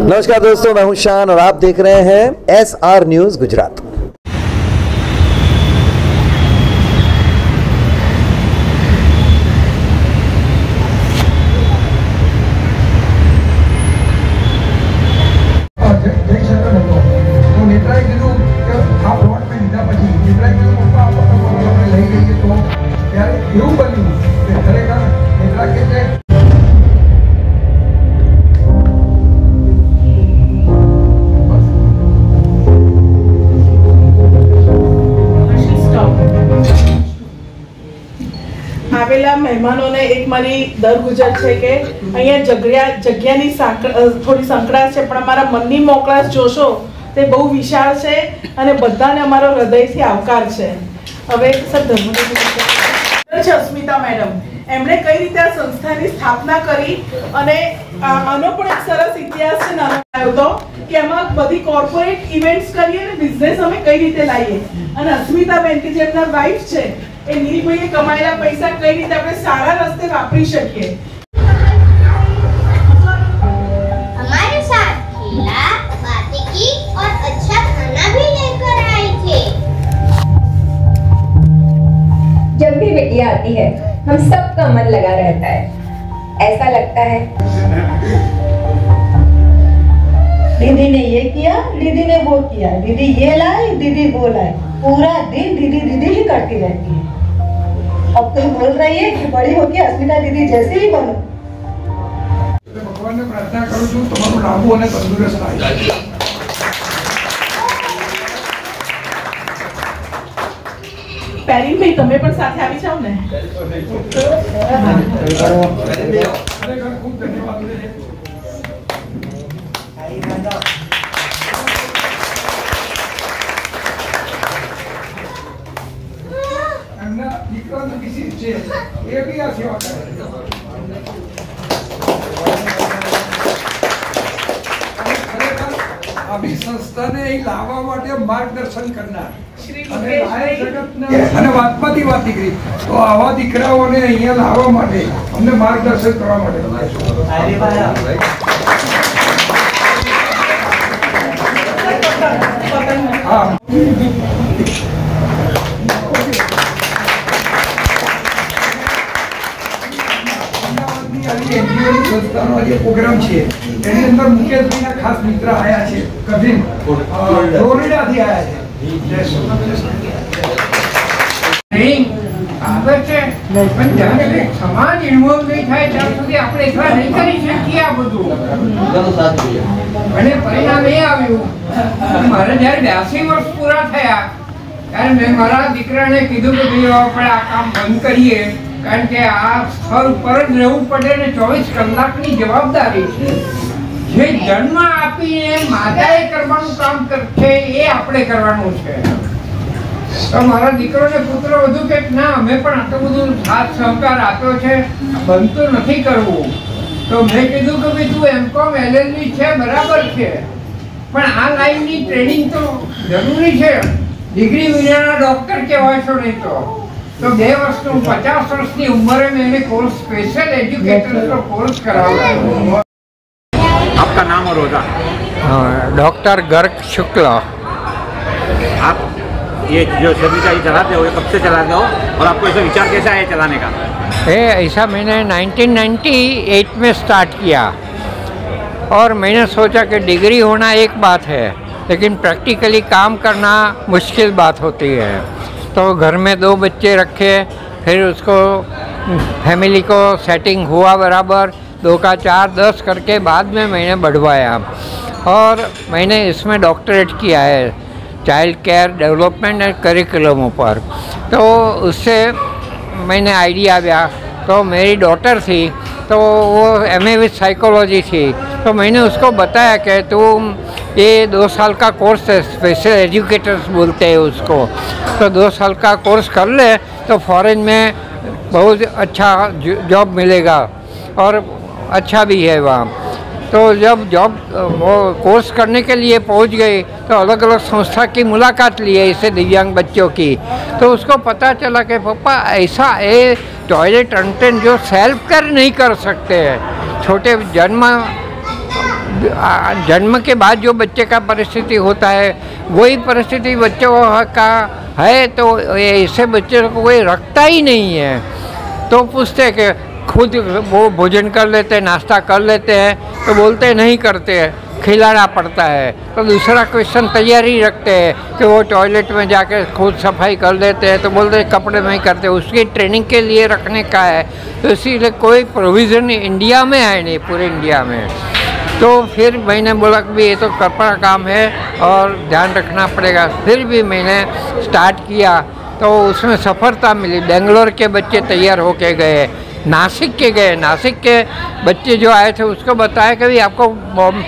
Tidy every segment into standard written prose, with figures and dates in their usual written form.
नमस्कार दोस्तों, मैं हूं शान और आप देख रहे हैं SR न्यूज गुजरात। આવેલા મહેમાનોને એક મારી દર ગુજર છે કે અહીંયા જગ્યાની થોડી સંકળાશ છે, પણ અમારા મનની મોકળાશ જોશો તે બહુ વિશાળ છે અને બધાને અમારો હૃદયથી આવકાર છે। હવે સર ધર્મદેવ અસ્મિતા મેડમ એમણે કઈ રીતે આ સંસ્થાની સ્થાપના કરી અને આનો પણ એક સરસ ઇતિહાસ છે નાનો હતો કે એમાં બધી કોર્પોરેટ ઇવેન્ટ્સ કરીએ અને બિઝનેસ અમે કઈ રીતે લાવીએ અને અસ્મિતા બેન કે જે એમના વાઇફ છે એ નીલભાઈએ કમાયેલા પૈસા કઈ રીતે આપણે સારા રસ્તે વાપરી શકીએ। हमारे साथ खेला, बातें की और अच्छा खाना भी लेकर आई थे। जब भी बिटिया आती है हम सबका मन लगा रहता है, ऐसा लगता है दीदी ने ये किया, दीदी ने वो किया, दीदी ये लाई, दीदी वो लाई, पूरा दिन दीदी दीदी ही करती रहती है। अब तुम बोल रही है कि बड़ी होके अस्मिता दीदी जैसे ही बनो। भगवान ने प्रार्थना करूँ છું તમારું લાંબુ અને તંદુરસ્ત આયુષ્ય। પેરીન ભાઈ તમે પણ સાથે આવી જાવ ને। ખરેખર ખૂબ ધન્યવાદ। એમના દીકરાનો વિશેષ છે એ બી આ સેવા કરે છે। આવી સંસ્થાને લાવવા માટે માર્ગદર્શન કરનાર અને લાયક જગતને અને વાતમાંથી વાત નીકળી તો આવા દીકરાઓને અહીંયા લાવવા માટે અમને માર્ગદર્શન કરવા માટે હા સંસ્થાનો જે પ્રોગ્રામ છે એની અંદર મુકેશભાઈના ખાસ મિત્ર આયા છે, કઝિન ફ્લોરિડાથી આયા છે। આગળ છે પણ જ્યારે કંઈક સમાજ ઇન્વોલ્વ નહીં થાય ત્યાં સુધી આપણે એકલા નહીં કરી શકીએ આ બધું। અને પરિણામ એ આવ્યું મારે જ્યારે 82 વર્ષ પૂરા થયા ત્યારે મેં મારા દીકરાને કીધું કે ભાઈ આપણે આ કામ બંધ કરીએ, કારણ કે આ સ્થળ ઉપર જ રહેવું પડે ને 24 કલાકની જવાબદારી છે। જે જન્મ આપીને માતાએ કરવાનું કામ છે એ આપણે કરવાનું છે। તો મારા દીકરોને પુત્ર વધુ કે ના અમે પણ આટલું બધું સાથ સહકાર આપ્યો છે, બનતું નથી કરવું। તો મેં કીધું કે ભાઈ તું M.Com LLB છે બરાબર છે, પણ આ લાઈનની ટ્રેનિંગ તો જરૂરી છે। ડિગ્રી વિનાના ડોક્ટર કહેવાશો નહીં તો 2 વર્ષનું 50 વર્ષની ઉંમરે મેં એને કોર્સ સ્પેશિयल एजुकेटर्सનો કોર્સ કરાવ્યો। आपका नाम और होगा? डॉक्टर गर्ग शुक्ल। आप ये जो समिता ही चलाते हो ये कब से चलाते हो और आपको ऐसा विचार कैसा है चलाने का? ऐसा मैंने 1998 में स्टार्ट किया और मैंने सोचा कि डिग्री होना एक बात है लेकिन प्रैक्टिकली काम करना मुश्किल बात होती है। तो घर में 2 बच्चे रखे, फिर उसको फैमिली को सेटिंग हुआ बराबर 2 का 4 10 करके बाद में मैंने बढ़वाया और मैंने इसमें डॉक्टरेट किया है child care development and curriculum पर। तो उससे मैंने आइडिया आया। तो मेरी डॉटर थी तो वो MA विथ साइकोलॉजी थी, तो मैंने उसको बताया कि तुम ये 2 साल का कोर्स है, स्पेशल एजुकेटर्स बोलते हैं उसको, तो 2 साल का कोर्स कर ले तो फॉरेन में बहुत अच्छा जॉब मिलेगा और अच्छा भी है वहाँ। तो जब जॉब वो कोर्स करने के लिए पहुँच गई तो अलग अलग संस्था की मुलाकात ली है इससे दिव्यांग बच्चों की। तो उसको पता चला कि पापा ऐसा है टॉयलेट अटेंडेंट जो सेल्फ केयर नहीं कर सकते हैं, छोटे जन्म जन्म के बाद जो बच्चे का परिस्थिति होता है वही परिस्थिति बच्चों का है, तो ऐसे बच्चे को कोई रखता ही नहीं है। तो पूछते हैं कि खुद वो भोजन कर लेते हैं, नाश्ता कर लेते हैं, तो बोलते नहीं करते हैं, खिलाना पड़ता है। तो दूसरा क्वेश्चन तैयारी रखते हैं कि वो टॉयलेट में जाके खुद सफाई कर लेते हैं, तो बोलते हैं कपड़े नहीं करते, उसकी ट्रेनिंग के लिए रखने का है। तो इसीलिए कोई प्रोविज़न इंडिया में है नहीं, पूरे इंडिया में। तो फिर मैंने बोला कि ये तो कपड़ा काम है और ध्यान रखना पड़ेगा। फिर भी मैंने स्टार्ट किया तो उसमें सफलता मिली। बेंगलोर के बच्चे तैयार होके गए, नासिक के गए, नासिक के बच्चे जो आए थे उसको बताया कि भाई आपको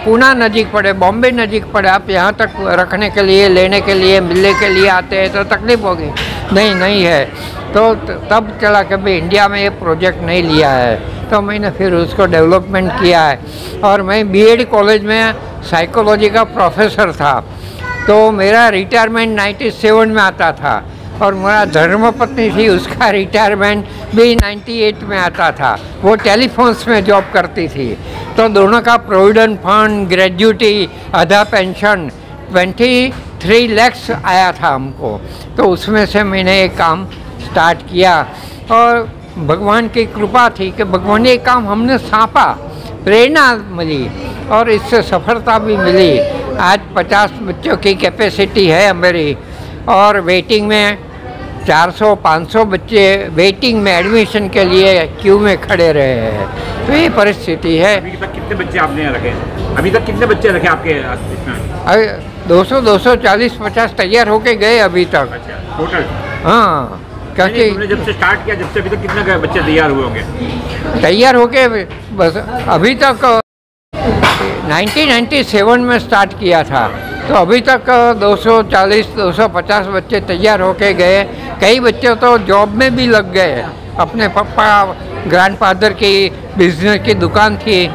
पूना नज़दीक पड़े, बॉम्बे नज़दीक पड़े, आप यहाँ तक रखने के लिए, लेने के लिए, मिलने के लिए आते हैं तो तकलीफ होगी। नहीं है। तो तब चला कि भाई इंडिया में ये प्रोजेक्ट नहीं लिया है, तो मैंने फिर उसको डेवलपमेंट किया है। और मैं बीएड कॉलेज में साइकोलॉजी का प्रोफेसर था, तो मेरा रिटायरमेंट 97 में आता था, और मेरा धर्मपत्नी थी, उसका रिटायरमेंट भी 98 में आता था। वो टेलीफोन्स में जॉब करती थी, तो दोनों का प्रोविडेंट फंड, ग्रेजुटी, आधा पेंशन 23 लाख आया था हमको। तो उसमें से मैंने एक काम स्टार्ट किया, और भगवान की कृपा थी कि भगवान ने काम हमने सौंपा, प्रेरणा मिली और इससे सफलता भी मिली। आज 50 बच्चों की कैपेसिटी है मेरी, और वेटिंग में 400-500 बच्चे वेटिंग में एडमिशन के लिए क्यू में खड़े रहे हैं। तो ये परिस्थिति है। अभी तक कितने बच्चे आपने रखे? अभी तक कितने बच्चे रखे आपके इसमें? अभी 240-50 तैयार होके गए अभी तक। अच्छा, टोटल? हाँ, क्योंकि तुमने जब से स्टार्ट किया, जब से अभी तक कितने बच्चे तैयार हुए होंगे? तैयार होके बस अभी तक 1997 में स्टार्ट किया था, तो अभी तक 240-250 बच्चे तैयार होके गए। कई बच्चे तो जॉब में भी लग गए। अपने पापा ग्रैंडफादर की बिजनेस की दुकान थी,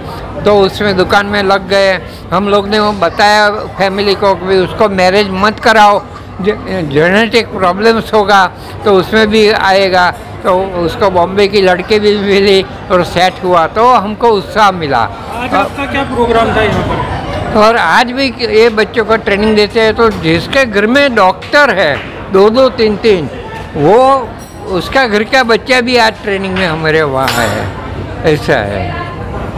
तो उसमें दुकान में लग गए। हम लोग ने वो बताया फैमिली को कि उसको मैरिज मत कराओ, जेनेटिक प्रॉब्लम्स होगा तो उसमें भी आएगा। तो उसको बॉम्बे की लड़की भी मिली और सेट हुआ, तो हमको उत्साह मिला। आज आपका क्या प्रोग्राम था यहाँ पर? और आज भी ये बच्चों को ट्रेनिंग देते हैं, तो जिसके घर में डॉक्टर है 2-2, 3-3, वो उसका घर का बच्चा भी आज ट्रेनिंग में हमारे वहाँ है, ऐसा है।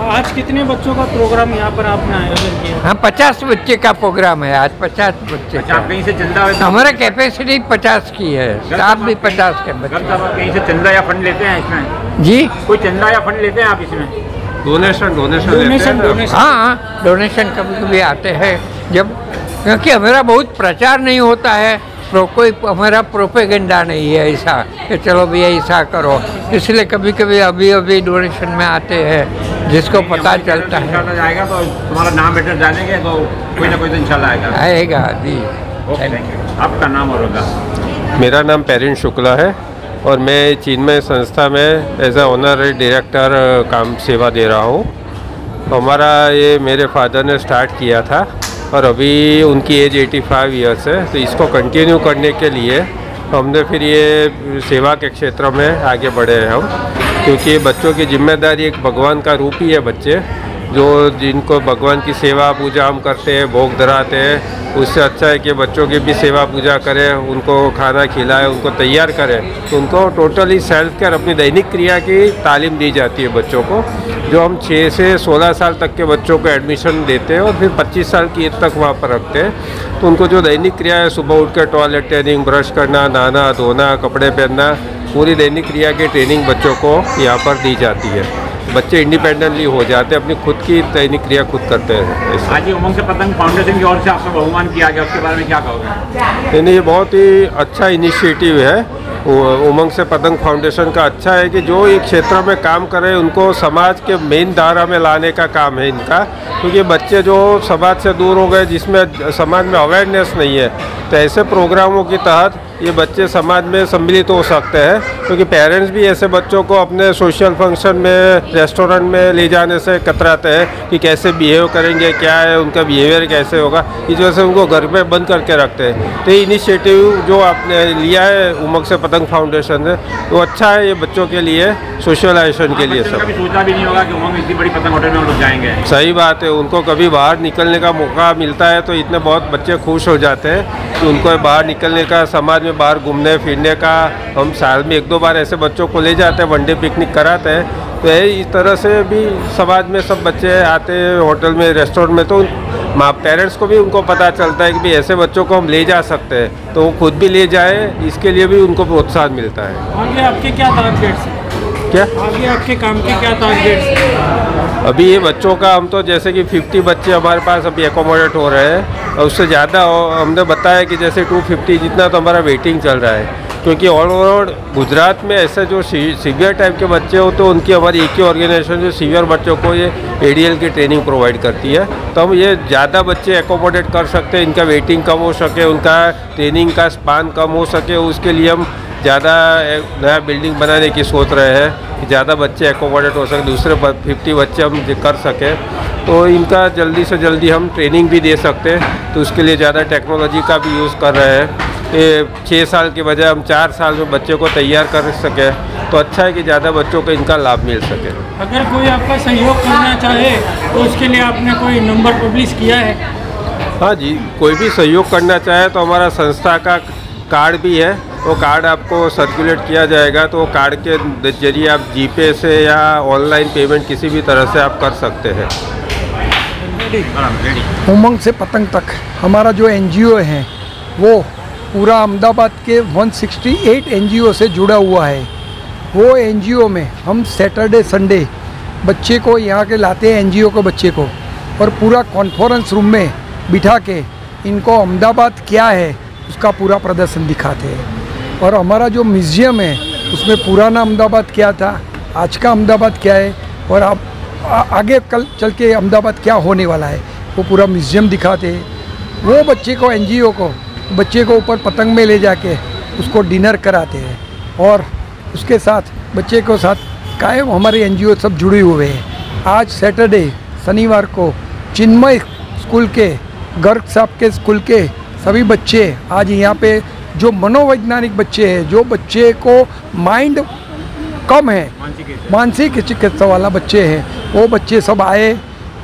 आज कितने बच्चों का प्रोग्राम यहाँ पर आपने आयोजन किया? हाँ, 50 बच्चे का प्रोग्राम है आज, 50 बच्चे का। आप कहीं से चंदा? हमारा कैपेसिटी 50 की है, स्टाफ भी 50 के बच्चे। कहीं से चंदा या फंड लेते हैं इसमें? जी, कोई चंदा या फंड लेते हैं आप इसमें? डोनेशन हाँ, डोनेशन कभी आते हैं जब, क्योंकि हमारा बहुत प्रचार नहीं होता है, कोई हमारा प्रोपेगेंडा नहीं है ऐसा कि चलो भैया ऐसा करो, इसलिए कभी कभी अभी डोनेशन में आते हैं, जिसको पता चलता है। इंशाल्लाह जाएगा तो तुम्हारा नाम एड्रेस डालेंगे तो कोई ना कोई तो इंशाल्लाह आएगा जी। आपका नाम और होगा? मेरा नाम पेरिन शुक्ला है और मैं चिन्मय संस्था में एज ए ऑनररी डायरेक्टर काम सेवा दे रहा हूँ। हमारा ये मेरे फादर ने स्टार्ट किया था और अभी उनकी एज 85 ईयर्स है, तो इसको कंटिन्यू करने के लिए हमने फिर ये सेवा के क्षेत्र में आगे बढ़े हैं हम, क्योंकि बच्चों की जिम्मेदारी एक भगवान का रूप ही है। बच्चे जो जिनको भगवान की सेवा पूजा हम करते हैं, भोग धराते हैं, उससे अच्छा है कि बच्चों की भी सेवा पूजा करें, उनको खाना खिलाएं, उनको तैयार करें। तो उनको टोटली सेल्फ केयर, अपनी दैनिक क्रिया की तालीम दी जाती है बच्चों को, जो हम 6 से 16 साल तक के बच्चों को एडमिशन देते हैं और फिर 25 साल की एज तक वहाँ पर रखते हैं। तो उनको जो दैनिक क्रिया है, सुबह उठ कर टॉयलेट ट्रेनिंग, ब्रश करना, नहाना धोना, कपड़े पहनना, पूरी दैनिक क्रिया की ट्रेनिंग बच्चों को यहाँ पर दी जाती है। बच्चे इंडिपेंडेंटली हो जाते हैं, अपनी खुद की दैनिक क्रिया खुद करते हैं। आज उमंग से पतंग फाउंडेशन की ओर से आपका बहुमान किया गया, उसके बारे में क्या कहोगे? नहीं, ये बहुत ही अच्छा इनिशिएटिव है उमंग से पतंग फाउंडेशन का। अच्छा है कि जो एक क्षेत्र में काम कर रहे हैं उनको समाज के मेन धारा में लाने का काम है इनका, क्योंकि बच्चे जो समाज से दूर हो गए, जिसमें समाज में अवेयरनेस नहीं है, तो ऐसे प्रोग्रामों के तहत ये बच्चे समाज में सम्मिलित हो सकते हैं, क्योंकि पेरेंट्स भी ऐसे बच्चों को अपने सोशल फंक्शन में, रेस्टोरेंट में ले जाने से कतराते हैं कि कैसे बिहेव करेंगे, क्या है उनका बिहेवियर कैसे होगा, इस वजह से उनको घर पे बंद करके रखते हैं। तो ये इनिशिएटिव जो आपने लिया है उमंग से पतंग फाउंडेशन ने, वो अच्छा है, ये बच्चों के लिए, सोशलाइजेशन के लिए। सब कभी सोचा भी नहीं होगा कि उमंग इतनी बड़ी पतंग होटल में हम लोग जाएंगे। सही बात है, उनको कभी बाहर निकलने का मौका मिलता है तो इतने बहुत बच्चे खुश हो जाते हैं कि उनको बाहर निकलने का, समाज में बाहर घूमने फिरने का, हम साल में 1-2 बार ऐसे बच्चों को ले जाते हैं, वनडे पिकनिक कराते हैं। तो इस तरह से भी समाज में सब बच्चे आते हैं होटल में, रेस्टोरेंट में, तो माँ पेरेंट्स को भी उनको पता चलता है कि भाई ऐसे बच्चों को हम ले जा सकते हैं, तो वो खुद भी ले जाए, इसके लिए भी उनको प्रोत्साहन मिलता है। आगे आपके क्या टारगेट्स हैं? क्या आगे आपके काम के क्या टारगेट्स हैं? अभी ये बच्चों का हम तो जैसे कि 50 बच्चे हमारे पास अभी एकोमोडेट हो रहे हैं, और उससे ज़्यादा हमने बताया कि जैसे 250 जितना तो हमारा वेटिंग चल रहा है, क्योंकि ऑल ओवर गुजरात में ऐसे जो सीवियर टाइप के बच्चे हो तो उनकी हमारी एक ही ऑर्गेनाइजेशन जो सीवियर बच्चों को ये ADL की ट्रेनिंग प्रोवाइड करती है। तो हम ये ज़्यादा बच्चे एकोमोडेट कर सकते हैं, इनका वेटिंग कम हो सके, उनका ट्रेनिंग का स्पान कम हो सके, उसके लिए हम ज़्यादा नया बिल्डिंग बनाने की सोच रहे हैं कि ज़्यादा बच्चे एकोमोडेट हो सके, दूसरे 50 बच्चे हम कर सकें, तो इनका जल्दी से जल्दी हम ट्रेनिंग भी दे सकते हैं। तो उसके लिए ज़्यादा टेक्नोलॉजी का भी यूज़ कर रहे हैं। ये 6 साल के बजाय हम 4 साल में बच्चे को तैयार कर सकें, तो अच्छा है कि ज़्यादा बच्चों को इनका लाभ मिल सके। अगर कोई आपका सहयोग करना चाहे तो उसके लिए आपने कोई नंबर पब्लिश किया है? हाँ जी, कोई भी सहयोग करना चाहे तो हमारा संस्था का कार्ड भी है, वो कार्ड आपको सर्कुलेट किया जाएगा, तो वो कार्ड के जरिए आप जीपे से या ऑनलाइन पेमेंट किसी भी तरह से आप कर सकते हैं। उमंग से पतंग तक हमारा जो NGO है वो पूरा अहमदाबाद के 168 NGO से जुड़ा हुआ है। वो NGO में हम सैटरडे संडे बच्चे को यहाँ के लाते हैं, NGO को बच्चे को, और पूरा कॉन्फ्रेंस रूम में बिठा के इनको अहमदाबाद क्या है उसका पूरा प्रदर्शन दिखाते हैं। और हमारा जो म्यूज़ियम है उसमें पुराना अहमदाबाद क्या था, आज का अहमदाबाद क्या है, और अब आगे कल चल के अहमदाबाद क्या होने वाला है, वो पूरा म्यूज़ियम दिखाते हैं। वो बच्चे को, NGO को, बच्चे को ऊपर पतंग में ले जाके उसको डिनर कराते हैं, और उसके साथ बच्चे को साथ कायम हमारे NGO सब जुड़े हुए हैं। आज सैटरडे शनिवार को चिन्मय स्कूल के, गर्ग साहब के स्कूल के सभी बच्चे आज यहाँ पे, जो मनोवैज्ञानिक बच्चे हैं, जो बच्चे को माइंड कम है, मानसिक चिकित्सा वाला बच्चे हैं, वो बच्चे सब आए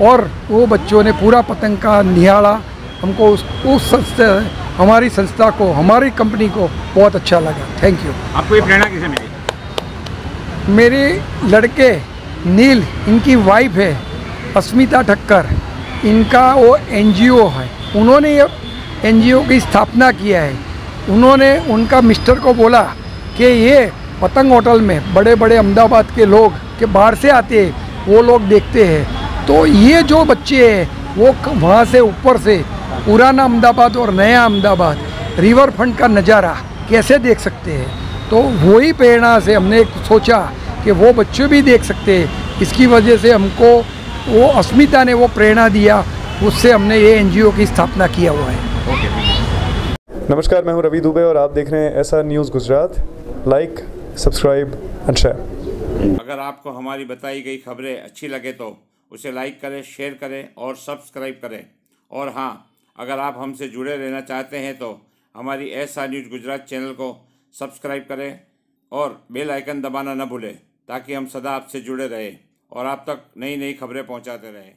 और वो बच्चों ने पूरा पतंग का निहारा। हमको उस संस्था, हमारी संस्था को, हमारी कंपनी को बहुत अच्छा लगा। Thank you. आपको ये प्रेरणा किसे मिली? मेरे लड़के नील, इनकी वाइफ है अस्मिता ठक्कर, इनका वो NGO है, उन्होंने ये NGO की स्थापना किया है। उन्होंने उनका मिस्टर को बोला कि ये पतंग होटल में बड़े बड़े अहमदाबाद के लोग के बाहर से आते हैं, वो लोग देखते हैं, तो ये जो बच्चे हैं वो वहाँ से ऊपर से पुराना अहमदाबाद और नया अहमदाबाद, रिवर फ्रंट का नज़ारा कैसे देख सकते हैं। तो वही प्रेरणा से हमने सोचा कि वो बच्चे भी देख सकते हैं। इसकी वजह से हमको वो अस्मिता ने वो प्रेरणा दिया, उससे हमने ये NGO की स्थापना किया हुआ है। नमस्कार, मैं हूं रवि दुबे और आप देख रहे हैं SR news Gujarat. Like, subscribe and share. अगर आपको हमारी बताई गई खबरें अच्छी लगे तो उसे लाइक करें, शेयर करें और सब्सक्राइब करें। और हाँ, अगर आप हमसे जुड़े रहना चाहते हैं तो हमारी SR न्यूज़ गुजरात चैनल को सब्सक्राइब करें और बेल आइकन दबाना न भूलें, ताकि हम सदा आपसे जुड़े रहें और आप तक नई नई खबरें पहुंचाते रहें।